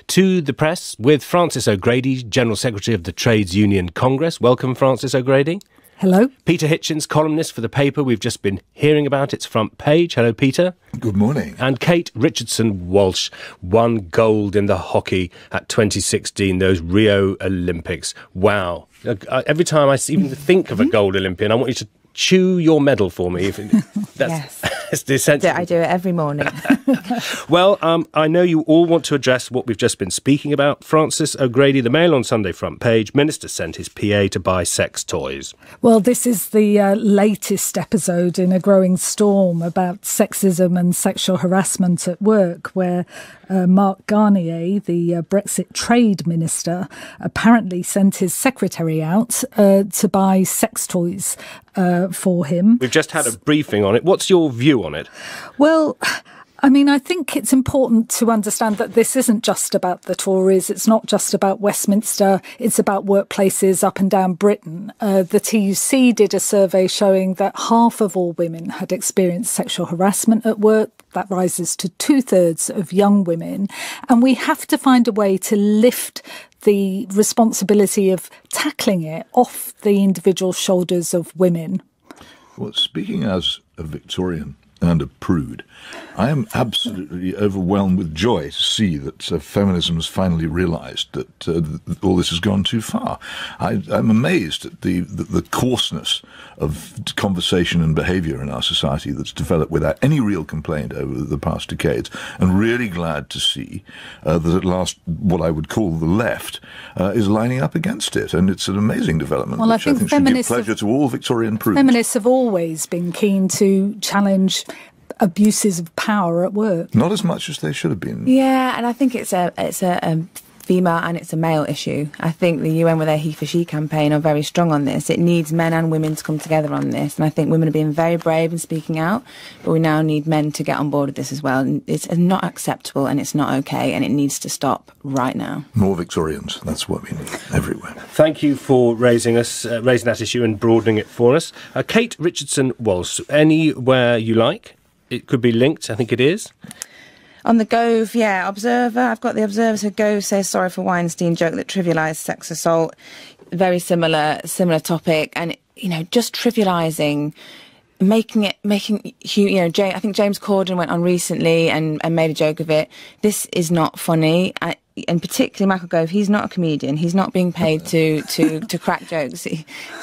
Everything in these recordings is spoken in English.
To the press with Frances O'Grady, General Secretary of the Trades Union Congress. Welcome, Frances O'Grady. Hello. Peter Hitchens, columnist for the paper we've just been hearing about, its front page. Hello, Peter. Good morning. And Kate Richardson-Walsh won gold in the hockey at 2016, those Rio Olympics. Wow. Every time I even think of a gold Olympian, I want you to chew your medal for me. Yes. That's the essential. I do it every morning. Well, I know you all want to address what we've just been speaking about. Frances O'Grady, the Mail on Sunday front page, Minister sent his PA to buy sex toys. Well, this is the latest episode in a growing storm about sexism and sexual harassment at work, where Mark Garnier, the Brexit trade minister, apparently sent his secretary out to buy sex toys for him. We've just had a briefing on it. What's your view on it? Well, I mean, I think it's important to understand that this isn't just about the Tories. It's not just about Westminster. It's about workplaces up and down Britain. The TUC did a survey showing that half of all women had experienced sexual harassment at work. That rises to 2/3 of young women. And we have to find a way to lift the responsibility of tackling it off the individual shoulders of women. Well, speaking as a Victorian and a prude, I am absolutely overwhelmed with joy to see that feminism has finally realised that all this has gone too far. I'm amazed at the coarseness of conversation and behaviour in our society that's developed without any real complaint over the past decades, and really glad to see that at last what I would call the left is lining up against it, and it's an amazing development, well, which I think should give pleasure to all Victorian prudes. Feminists have always been keen to challenge abuses of power at work. Not as much as they should have been. Yeah, and I think it's a female and it's a male issue. I think the UN with their He for She campaign are very strong on this. It needs men and women to come together on this, and I think women are being very brave in speaking out, but we now need men to get on board with this as well. And it's not acceptable and it's not okay, and it needs to stop right now. More Victorians, that's what we need everywhere. Thank you for raising that issue and broadening it for us. Kate Richardson-Walsh, anywhere you like. It could be linked, I think it is. On the Gove, yeah, Observer. I've got the Observer. So Gove says sorry for Weinstein joke that trivialised sex assault. Very similar topic, and just trivialising, making you know. I think James Corden went on recently and made a joke of it. This is not funny. And particularly Michael Gove, he's not a comedian. He's not being paid to crack jokes.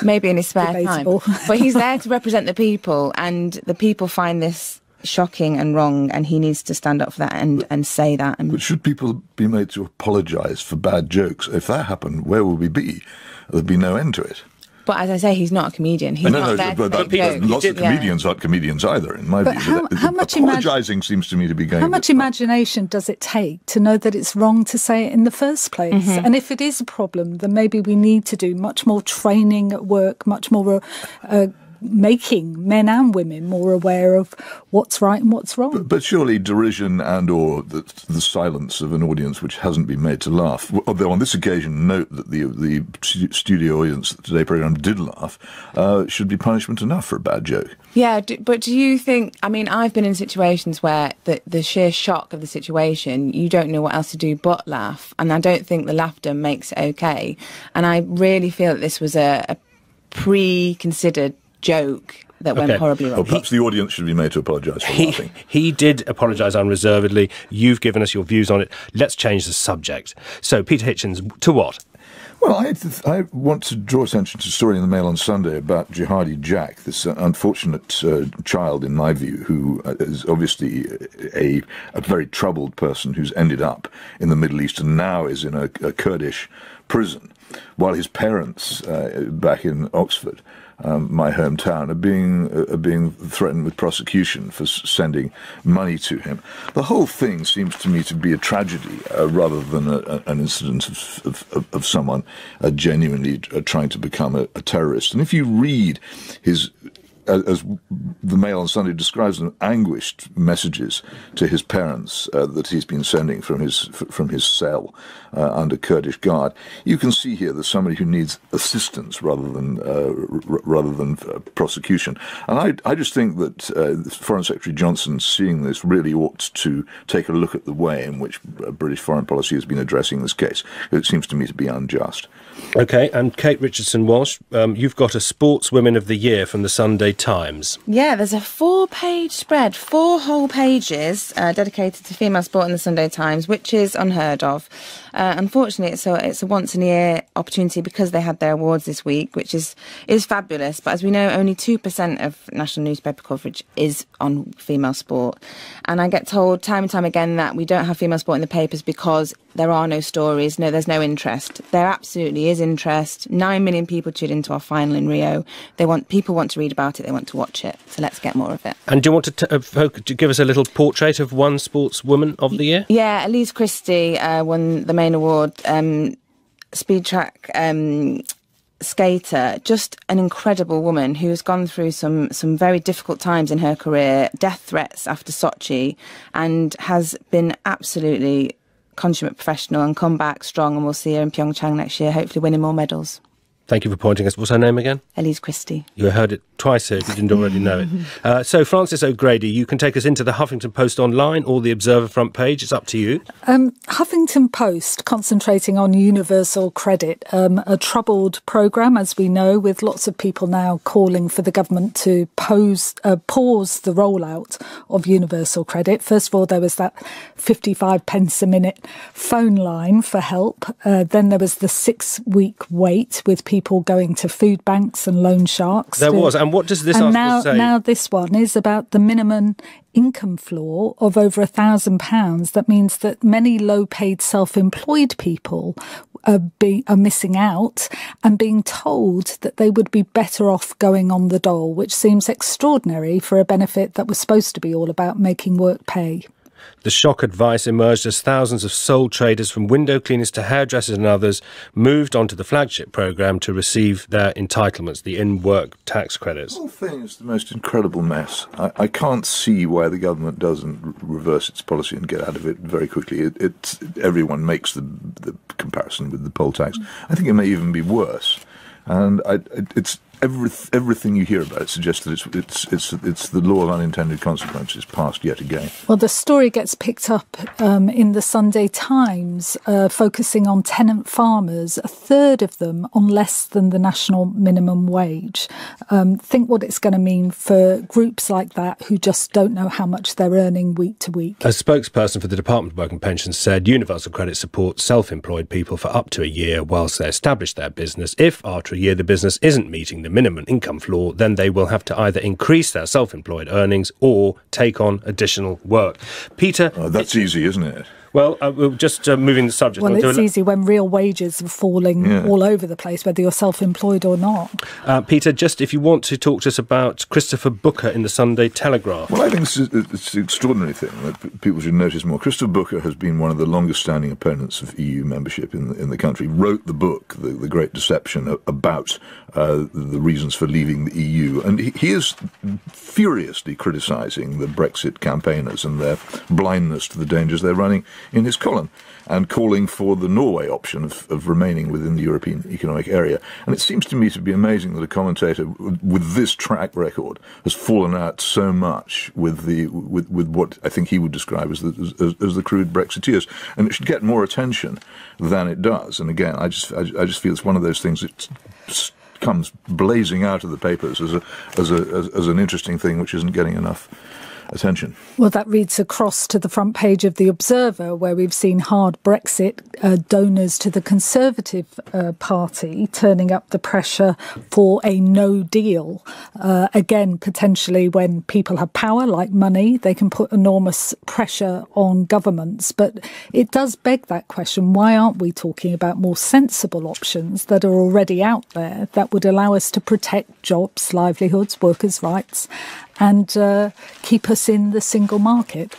Maybe in his spare time, but he's there to represent the people, and the people find this shocking and wrong, and he needs to stand up for that and say that. But should people be made to apologise for bad jokes? If that happened, where would we be? There'd be no end to it. But as I say, he's not a comedian. He's not there to make jokes. Lots of comedians aren't comedians either, in my view. How much apologising seems to me to be going. How much imagination does it take to know that it's wrong to say it in the first place? Mm-hmm. And if it is a problem, then maybe we need to do much more training at work, much more making men and women more aware of what's right and what's wrong. But surely derision and or the silence of an audience which hasn't been made to laugh, although on this occasion note that the studio audience at the Today programme did laugh, should be punishment enough for a bad joke. Yeah, but do you think, I mean, I've been in situations where the sheer shock of the situation, you don't know what else to do but laugh, and I don't think the laughter makes it okay. And I really feel that this was a pre-considered joke that went horribly wrong. Well, perhaps the audience should be made to apologise for laughing. He did apologise unreservedly. You've given us your views on it. Let's change the subject. So, Peter Hitchens, to what? Well, I want to draw attention to a story in the Mail on Sunday about Jihadi Jack, this unfortunate child, in my view, who is obviously a very troubled person who's ended up in the Middle East and now is in a Kurdish prison, while his parents back in Oxford, my hometown, are being threatened with prosecution for sending money to him. The whole thing seems to me to be a tragedy rather than an incident of someone genuinely trying to become a terrorist. And if you read his as the Mail on Sunday describes them, anguished messages to his parents that he's been sending from his cell under Kurdish guard. You can see here there's somebody who needs assistance rather than prosecution. And I just think that Foreign Secretary Johnson, seeing this, really ought to take a look at the way in which British foreign policy has been addressing this case. It seems to me to be unjust. OK, and Kate Richardson-Walsh, you've got a Sportswomen of the Year from the Sunday Times. Yeah, there's a 4-page spread, 4 whole pages dedicated to female sport in the Sunday Times, which is unheard of. Unfortunately, it's a once-in-a-year opportunity because they had their awards this week, which is fabulous. But as we know, only 2% of national newspaper coverage is on female sport. And I get told time and time again that we don't have female sport in the papers because there are no stories, there's no interest. There absolutely is interest. 9 million people tuned into our final in Rio. People want to read about it, they want to watch it. So let's get more of it. And do you want to give us a little portrait of one sportswoman of the year? Yeah, Elise Christie won the main award. Speed track skater, just an incredible woman who has gone through some very difficult times in her career, death threats after Sochi, and has been absolutely consummate professional and come back strong, and we'll see her in Pyeongchang next year, hopefully winning more medals. Thank you for pointing us. What's her name again? Elise Christie. You heard it twice here if you didn't already know it. So, Frances O'Grady, you can take us into the Huffington Post online or the Observer front page. It's up to you. Huffington Post, concentrating on universal credit, a troubled programme, as we know, with lots of people now calling for the government to pause the rollout of universal credit. First of all, there was that 55 pence a minute phone line for help. Then there was the 6-week wait with people going to food banks and loan sharks. There was. And what does this article say? Now this one is about the minimum income floor of over £1,000. That means that many low-paid self-employed people are missing out and being told that they would be better off going on the dole, which seems extraordinary for a benefit that was supposed to be all about making work pay. The shock advice emerged as thousands of sole traders, from window cleaners to hairdressers and others, moved onto the flagship programme to receive their entitlements, the in-work tax credits. The whole thing is the most incredible mess. I can't see why the government doesn't reverse its policy and get out of it very quickly. Everyone makes the comparison with the poll tax. I think it may even be worse. And it's everything you hear about it suggests that it's the law of unintended consequences passed yet again. Well, the story gets picked up in the Sunday Times, focusing on tenant farmers, a third of them on less than the national minimum wage. Think what it's going to mean for groups like that who just don't know how much they're earning week to week. A spokesperson for the Department of Work and Pensions said universal credit supports self-employed people for up to a year whilst they establish their business. If after a year the business isn't meeting the minimum income floor, then they will have to either increase their self-employed earnings or take on additional work. Peter... that's easy, isn't it? Well, we're just moving the subject. Well, it's easy when real wages are falling all over the place, whether you're self-employed or not. Peter, just if you want to talk to us about Christopher Booker in the Sunday Telegraph. Well, I think it's an extraordinary thing that people should notice more. Christopher Booker has been one of the longest-standing opponents of EU membership in the country. Wrote the book, The Great Deception, about the reasons for leaving the EU. And he is furiously criticising the Brexit campaigners and their blindness to the dangers they're running in his column, and calling for the Norway option of remaining within the European Economic Area. And it seems to me to be amazing that a commentator with this track record has fallen out so much with what I think he would describe as the crude Brexiteers. And it should get more attention than it does. And again, I just feel it's one of those things that comes blazing out of the papers as an interesting thing which isn't getting enough attention. Well, that reads across to the front page of The Observer, where we've seen hard Brexit donors to the Conservative Party turning up the pressure for a no deal. Again, potentially when people have power, like money, they can put enormous pressure on governments. But it does beg that question, why aren't we talking about more sensible options that are already out there that would allow us to protect jobs, livelihoods, workers' rights, and keep us in the single market?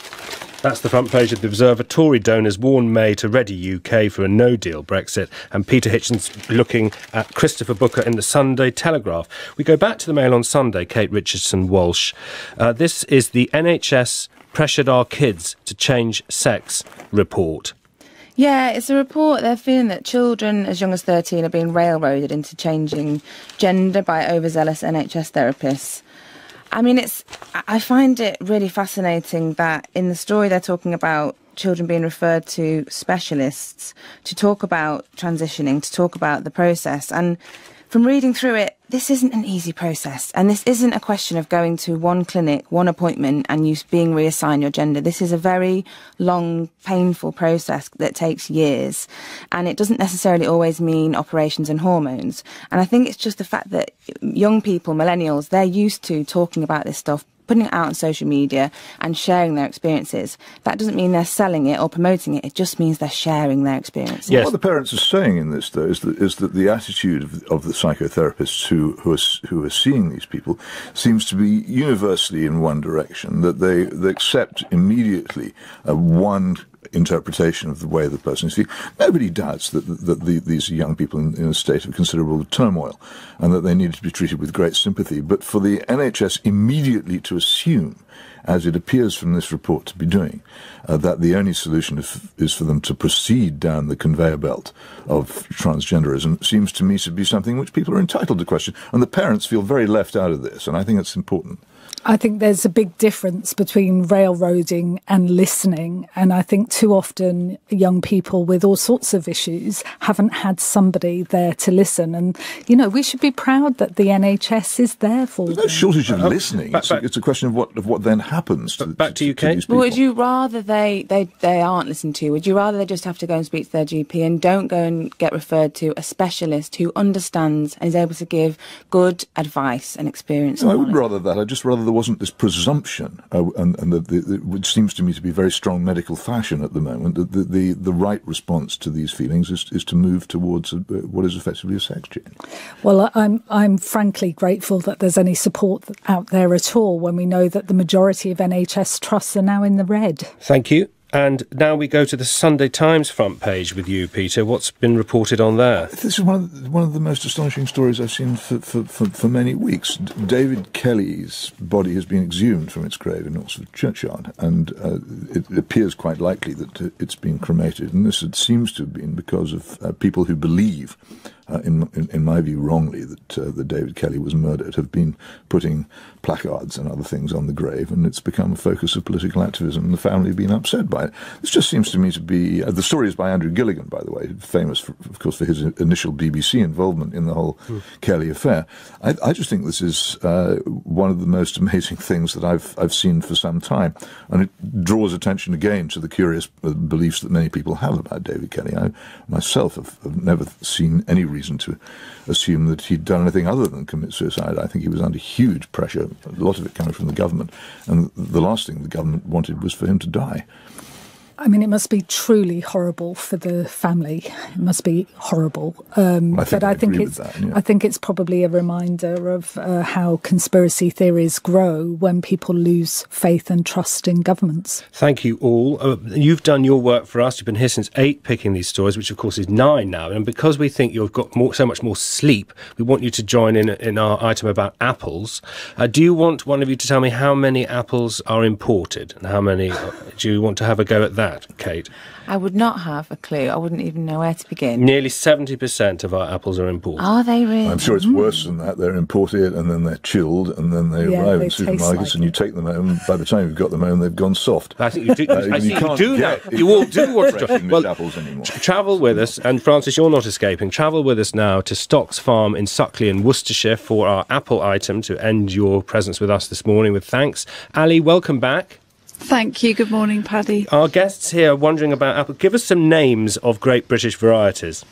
That's the front page of The Observer. Tory donors warn May to ready UK for a no-deal Brexit. And Peter Hitchens looking at Christopher Booker in the Sunday Telegraph. We go back to the Mail on Sunday, Kate Richardson-Walsh. This is the NHS pressured our kids to change sex report. Yeah, it's a report. They're feeling that children as young as 13 are being railroaded into changing gender by overzealous NHS therapists. I mean, I find it really fascinating that in the story they're talking about children being referred to specialists to talk about transitioning, to talk about the process. And from reading through it, this isn't an easy process. And this isn't a question of going to one clinic, one appointment, and you being reassigned your gender. This is a very long, painful process that takes years. And it doesn't necessarily always mean operations and hormones. And I think it's just the fact that young people, millennials, they're used to talking about this stuff, putting it out on social media and sharing their experiences. That doesn't mean they're selling it or promoting it. It just means they're sharing their experiences. Yes. What the parents are saying in this, though, is that the attitude of the psychotherapists who are seeing these people seems to be universally in one direction, that they accept immediately one interpretation of the way the person is feeling. Nobody doubts that these are young people in a state of considerable turmoil and that they need to be treated with great sympathy. But for the NHS immediately to assume, as it appears from this report to be doing, that the only solution is for them to proceed down the conveyor belt of transgenderism seems to me to be something which people are entitled to question. And the parents feel very left out of this, and I think it's important. I think there's a big difference between railroading and listening. And I think too often young people with all sorts of issues haven't had somebody there to listen. And, you know, we should be proud that the NHS is there for them. There's no shortage of listening. It's a question of what then happens. Back to you, Kate. Would you rather they aren't listened to? Would you rather they just have to go and speak to their GP and don't go and get referred to a specialist who understands and is able to give good advice and experience? No, I would rather that. I'd just rather there wasn't this presumption, which seems to me to be very strong medical fashion at the moment, that the right response to these feelings is to move towards what is effectively a sex change. Well, I'm frankly grateful that there's any support out there at all when we know that the majority of NHS trusts are now in the red. Thank you. And now we go to the Sunday Times front page with you, Peter. What's been reported on there? This is one of the most astonishing stories I've seen for many weeks. David Kelly's body has been exhumed from its grave in Oxford Churchyard, and it appears quite likely that it's been cremated. And this seems to have been because of people who believe, in my view wrongly, that David Kelly was murdered, have been putting placards and other things on the grave, and it's become a focus of political activism, and the family have been upset by it. This just seems to me to be... the story is by Andrew Gilligan, by the way, famous, of course, for his initial BBC involvement in the whole Kelly affair. I just think this is one of the most amazing things that I've seen for some time, and it draws attention again to the curious beliefs that many people have about David Kelly. I myself have never seen any reason to assume that he'd done anything other than commit suicide. I think he was under huge pressure, a lot of it coming from the government, and the last thing the government wanted was for him to die. I mean, it must be truly horrible for the family. It must be horrible. I think it's probably a reminder of how conspiracy theories grow when people lose faith and trust in governments. Thank you all. You've done your work for us. You've been here since 8 picking these stories, which of course is 9 now. And because we think you've got so much more sleep, we want you to join in our item about apples. Do you want one of you to tell me how many apples are imported and how many? Do you want to have a go at that, Kate? I would not have a clue. I wouldn't even know where to begin. Nearly 70% of our apples are imported. Are they really? I'm sure it's worse than that. They're imported and then they're chilled and then they arrive in supermarkets and you take them home. By the time you've got them home, they've gone soft. I think you do. You do now. You all do want to try. Apples anymore. Travel with us, and Francis, you're not escaping. Travel with us now to Stocks Farm in Suckley in Worcestershire for our apple item to end your presence with us this morning with thanks. Ali, welcome back. Thank you. Good morning, Paddy. Our guests here are wondering about apple. Give us some names of great British varieties.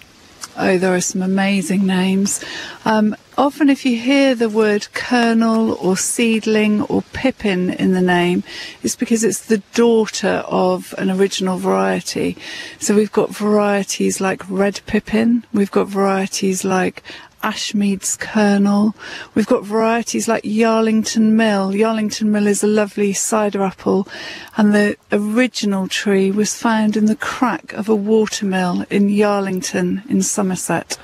Oh, there are some amazing names. Often if you hear the word kernel or seedling or pippin in the name, it's because it's the daughter of an original variety. So we've got varieties like red pippin, we've got varieties like Ashmead's kernel. We've got varieties like Yarlington Mill. Yarlington Mill is a lovely cider apple, and the original tree was found in the crack of a watermill in Yarlington in Somerset.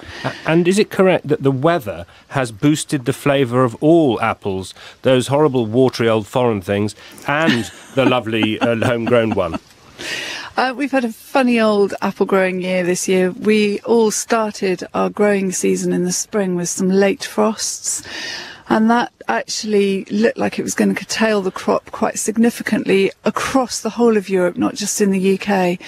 And is it correct that the weather has boosted the flavour of all apples, those horrible watery old foreign things, and the lovely homegrown one? We've had a funny old apple growing year this year. We all started our growing season in the spring with some late frosts, and that actually looked like it was going to curtail the crop quite significantly across the whole of Europe, not just in the UK.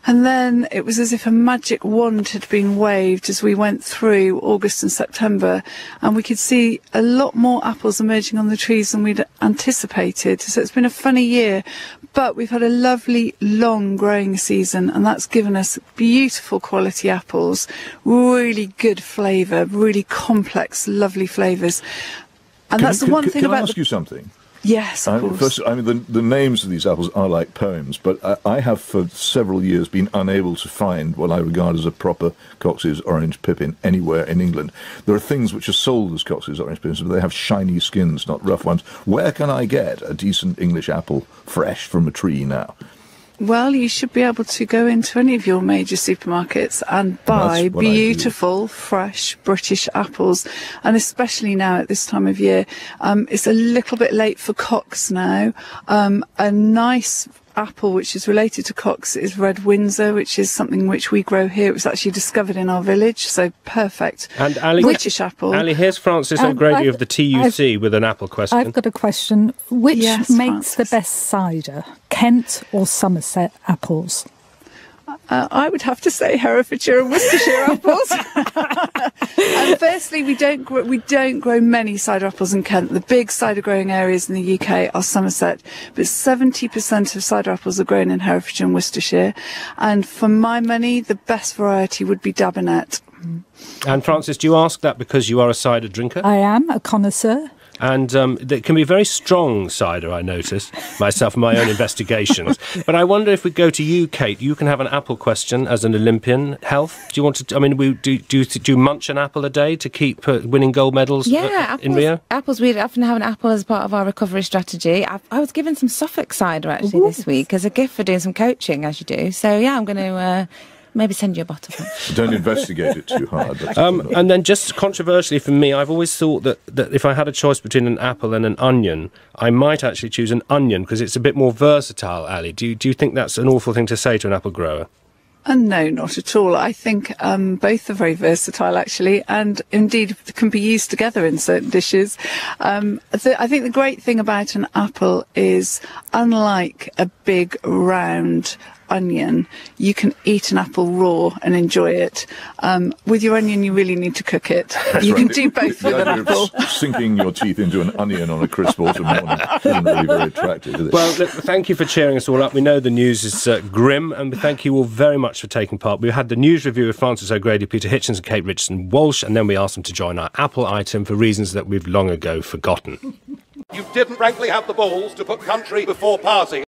And then it was as if a magic wand had been waved as we went through August and September, and we could see a lot more apples emerging on the trees than we'd anticipated. So it's been a funny year, but we've had a lovely long growing season, and that's given us beautiful quality apples, really good flavour, really complex, lovely flavours. And that's the one thing about... Can I ask you something? Yes, of course. First, I mean, the names of these apples are like poems, but I have for several years been unable to find what I regard as a proper Cox's Orange Pippin anywhere in England. There are things which are sold as Cox's Orange Pippins, but they have shiny skins, not rough ones. Where can I get a decent English apple fresh from a tree now? Well, you should be able to go into any of your major supermarkets and buy beautiful, fresh British apples. And especially now at this time of year, it's a little bit late for Cox now. A nice apple which is related to Cox is Red Windsor, which is something which we grow here. It was actually discovered in our village, so perfect. And Ali, British apple. Ali, here's Francis O'Grady of the TUC with an apple question. I've got a question. Which Yes, makes Francis. the best cider, Kent or Somerset apples? I would have to say Herefordshire and Worcestershire apples. And firstly, we don't grow many cider apples in Kent. The big cider growing areas in the UK are Somerset, but 70% of cider apples are grown in Herefordshire and Worcestershire. And for my money, the best variety would be Dabinet. And Francis, do you ask that because you are a cider drinker? I am a connoisseur. And it can be very strong cider, I notice, myself in my own investigations. But I wonder if we go to you, Kate, you can have an apple question as an Olympian. Health? Do you want to, I mean, do you munch an apple a day to keep winning gold medals in Rio? Apples, we often have an apple as part of our recovery strategy. I was given some Suffolk cider, actually, this week as a gift for doing some coaching, as you do. So, yeah, I'm going to... maybe send you a bottle. Don't investigate it too hard. And then just controversially for me, I've always thought that if I had a choice between an apple and an onion, I might actually choose an onion because it's a bit more versatile, Ali. Do you think that's an awful thing to say to an apple grower? No, not at all. I think both are very versatile, actually, and indeed can be used together in certain dishes. I think the great thing about an apple is, unlike a big round onion, you can eat an apple raw and enjoy it. With your onion, you really need to cook it. You can do both with an apple. Sinking your teeth into an onion on a crisp autumn morning isn't really very attractive, is it? Well, look, thank you for cheering us all up. We know the news is grim, and thank you all very much for taking part. We had the news review with Francis O'Grady, Peter Hitchens and Kate Richardson-Walsh, and then we asked them to join our Apple item for reasons that we've long ago forgotten. You didn't frankly have the balls to put country before party.